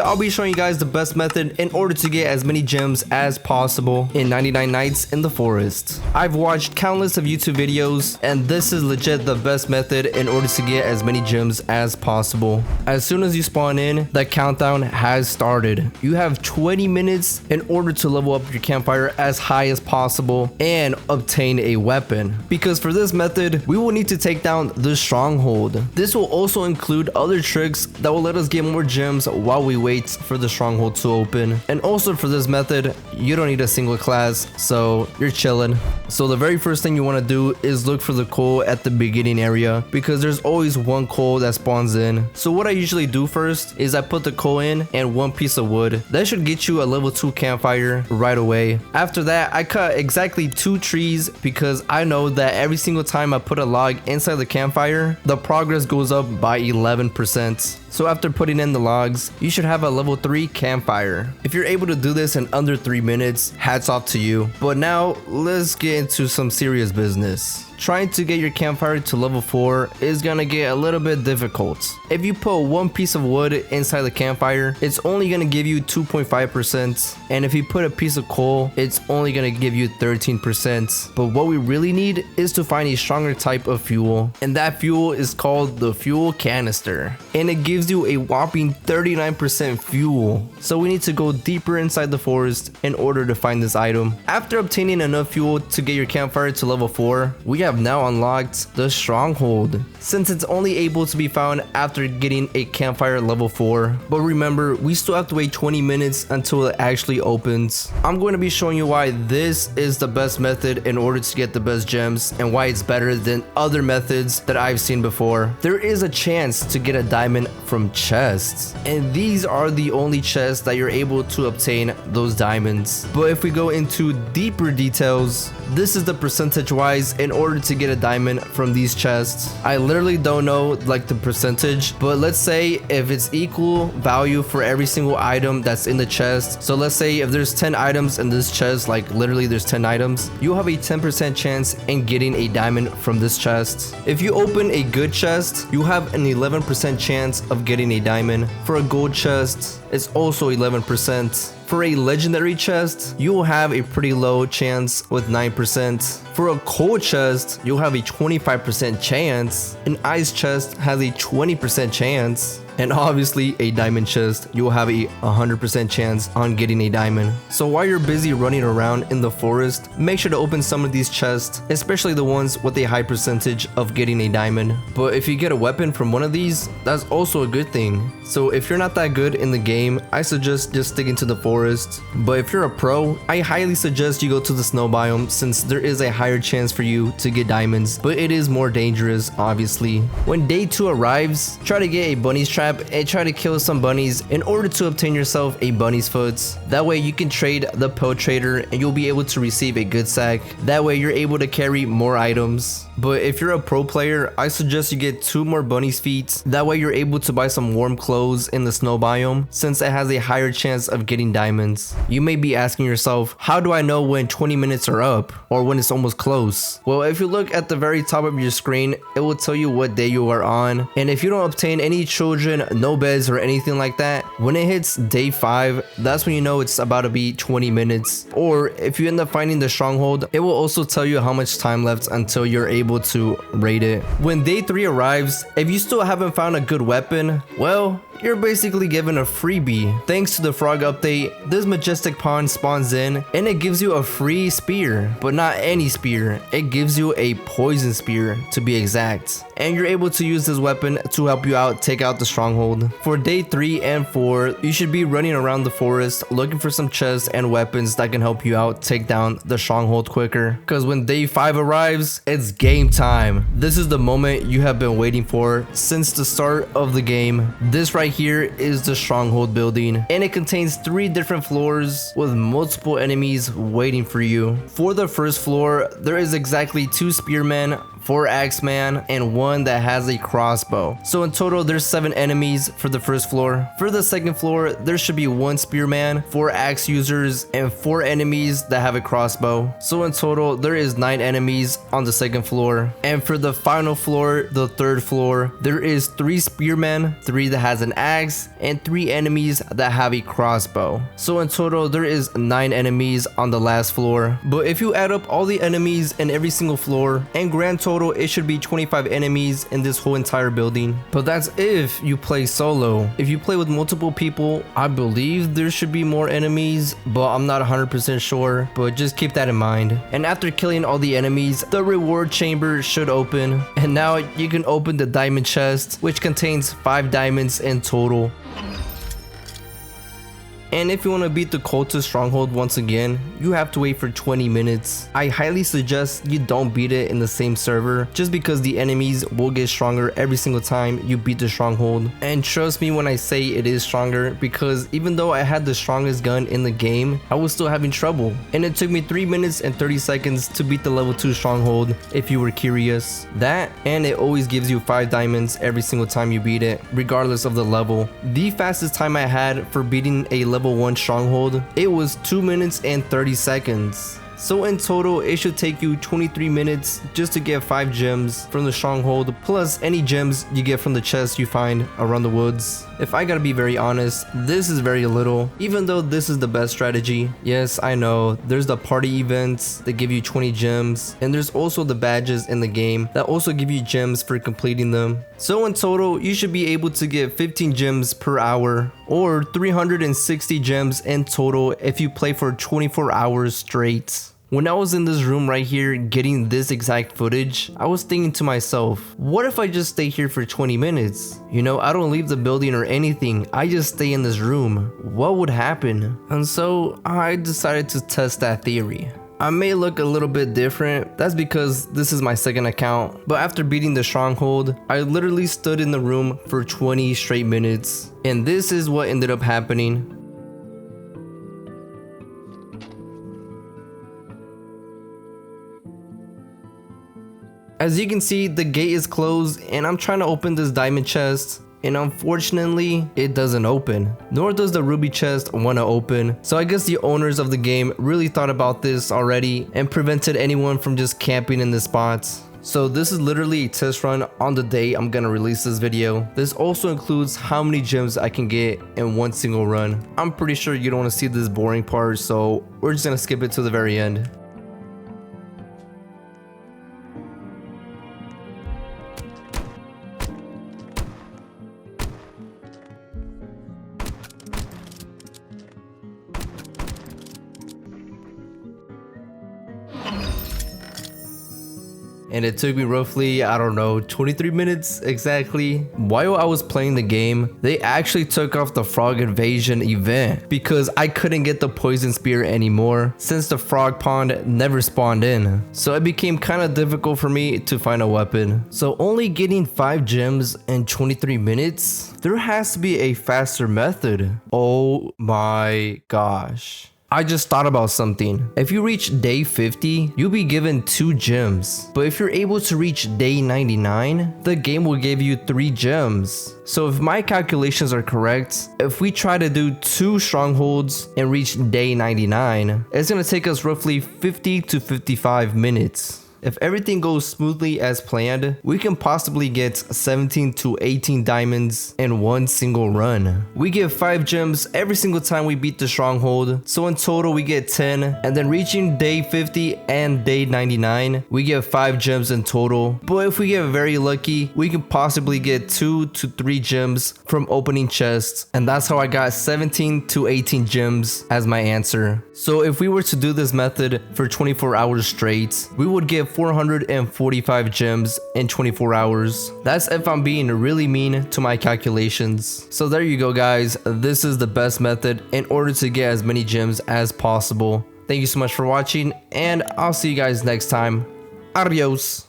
I'll be showing you guys the best method in order to get as many gems as possible in 99 nights in the forest. I've watched countless of YouTube videos, and this is legit the best method in order to get as many gems as possible. As soon as you spawn in, the countdown has started. You have 20 minutes in order to level up your campfire as high as possible and obtain a weapon. Because for this method, we will need to take down the stronghold. This will also include other tricks that will let us get more gems while we wait for the stronghold to open. And also for this method, you don't need a single class, so you're chilling. So the very first thing you want to do is look for the coal at the beginning area, because there's always one coal that spawns in. So what I usually do first is I put the coal in and one piece of wood. That should get you a level 2 campfire right away. After that, I cut exactly 2 trees because I know that every single time I put a log inside the campfire, the progress goes up by 11%. So after putting in the logs, you should have a level 3 campfire. If you're able to do this in under 3 minutes, hats off to you. But now let's get into some serious business. Trying to get your campfire to level 4 is gonna get a little bit difficult. If you put one piece of wood inside the campfire, it's only gonna give you 2.5%, and if you put a piece of coal, it's only gonna give you 13%. But what we really need is to find a stronger type of fuel, and that fuel is called the fuel canister, and it gives you a whopping 39% fuel. So we need to go deeper inside the forest in order to find this item. After obtaining enough fuel to get your campfire to level 4, we have now unlocked the stronghold, since it's only able to be found after getting a campfire level 4. But remember, we still have to wait 20 minutes until it actually opens. I'm going to be showing you why this is the best method in order to get the best gems, and why it's better than other methods that I've seen before. There is a chance to get a diamond from chests, and these are the only chests that you're able to obtain those diamonds. But if we go into deeper details, this is the percentage wise in order to get a diamond from these chests. I literally don't know like the percentage, but let's say if it's equal value for every single item that's in the chest. So let's say if there's 10 items in this chest, like literally there's 10 items, you have a 10% chance in getting a diamond from this chest. If you open a good chest, you have an 11% chance of getting a diamond. For a gold chest, it's also 11%. For a legendary chest, you will have a pretty low chance with 9%. For a coal chest, you'll have a 25% chance. An ice chest has a 20% chance. And obviously a diamond chest, you will have a 100% chance on getting a diamond. So while you're busy running around in the forest, make sure to open some of these chests, especially the ones with a high percentage of getting a diamond. But if you get a weapon from one of these, that's also a good thing. So if you're not that good in the game, I suggest just sticking to the forest. But if you're a pro, I highly suggest you go to the snow biome, since there is a higher chance for you to get diamonds, but it is more dangerous obviously. When day 2 arrives, try to get a bunny's trap and try to kill some bunnies in order to obtain yourself a bunny's foot. That way you can trade the pill trader and you'll be able to receive a good sack. That way you're able to carry more items. But if you're a pro player, I suggest you get 2 more bunny's feet. That way you're able to buy some warm clothes in the snow biome, since it has a higher chance of getting diamonds. You may be asking yourself, how do I know when 20 minutes are up or when it's almost close? Well, if you look at the very top of your screen, it will tell you what day you are on. And if you don't obtain any children, no beds or anything like that, when it hits day 5, that's when you know it's about to be 20 minutes. Or if you end up finding the stronghold, it will also tell you how much time left until you're able to raid it. When day 3 arrives, if you still haven't found a good weapon, well, you're basically given a freebie. Thanks to the frog update, this majestic pond spawns in and it gives you a free spear, but not any spear. It gives you a poison spear to be exact, and you're able to use this weapon to help you out take out the stronghold. For day 3 and 4, you should be running around the forest looking for some chests and weapons that can help you out take down the stronghold quicker, because when day 5 arrives, it's game time. This is the moment you have been waiting for since the start of the game. This right here is the stronghold building, and it contains 3 different floors with multiple enemies waiting for you. For the first floor, there is exactly 2 spearmen, 4 axeman, and 1 that has a crossbow. So in total, there's 7 enemies for the first floor. For the second floor, there should be 1 spearman, 4 axe users, and 4 enemies that have a crossbow. So in total, there is 9 enemies on the second floor. And for the final floor, the third floor, there is 3 spearmen, 3 that has an axe, and 3 enemies that have a crossbow. So in total, there is 9 enemies on the last floor. But if you add up all the enemies in every single floor, and grand total, it should be 25 enemies in this whole entire building. But that's if you play solo. If you play with multiple people, I believe there should be more enemies, but I'm not 100% sure, but just keep that in mind. And after killing all the enemies, the reward chamber should open, and now you can open the diamond chest, which contains 5 diamonds in total. And if you want to beat the cultist stronghold once again, you have to wait for 20 minutes. I highly suggest you don't beat it in the same server, just because the enemies will get stronger every single time you beat the stronghold. And trust me when I say it is stronger, because even though I had the strongest gun in the game, I was still having trouble. And it took me 3 minutes and 30 seconds to beat the level 2 stronghold, if you were curious. That, and it always gives you 5 diamonds every single time you beat it, regardless of the level. The fastest time I had for beating a level 1 stronghold, it was 2 minutes and 30 seconds. So in total, it should take you 23 minutes just to get 5 gems from the stronghold, plus any gems you get from the chests you find around the woods. If I gotta be very honest, this is very little, even though this is the best strategy. Yes, I know, there's the party events that give you 20 gems, and there's also the badges in the game that also give you gems for completing them. So in total, you should be able to get 15 gems per hour, or 360 gems in total if you play for 24 hours straight. When I was in this room right here getting this exact footage, I was thinking to myself, what if I just stay here for 20 minutes? You know, I don't leave the building or anything, I just stay in this room. What would happen? And so I decided to test that theory. I may look a little bit different, that's because this is my second account, but after beating the stronghold, I literally stood in the room for 20 straight minutes. And this is what ended up happening. As you can see, the gate is closed and I'm trying to open this diamond chest, and unfortunately it doesn't open, nor does the ruby chest want to open. So I guess the owners of the game really thought about this already and prevented anyone from just camping in this spot. So this is literally a test run on the day I'm gonna release this video. This also includes how many gems I can get in one single run. I'm pretty sure you don't want to see this boring part, so we're just gonna skip it to the very end. And it took me roughly, I don't know, 23 minutes exactly. While I was playing the game, they actually took off the frog invasion event because I couldn't get the poison spear anymore since the frog pond never spawned in. So it became kind of difficult for me to find a weapon. So only getting 5 gems in 23 minutes? There has to be a faster method. Oh my gosh. I just thought about something. If you reach day 50, you'll be given 2 gems. But if you're able to reach day 99, the game will give you 3 gems. So if my calculations are correct, if we try to do 2 strongholds and reach day 99, it's gonna take us roughly 50 to 55 minutes. If everything goes smoothly as planned, we can possibly get 17 to 18 diamonds in one single run. We get 5 gems every single time we beat the stronghold, so in total we get 10, and then reaching day 50 and day 99, we get 5 gems in total. But if we get very lucky, we can possibly get 2 to 3 gems from opening chests, and that's how I got 17 to 18 gems as my answer. So if we were to do this method for 24 hours straight, we would get 445 gems in 24 hours. That's if I'm being really mean to my calculations. So there you go guys, this is the best method in order to get as many gems as possible. Thank you so much for watching, and I'll see you guys next time. Adios.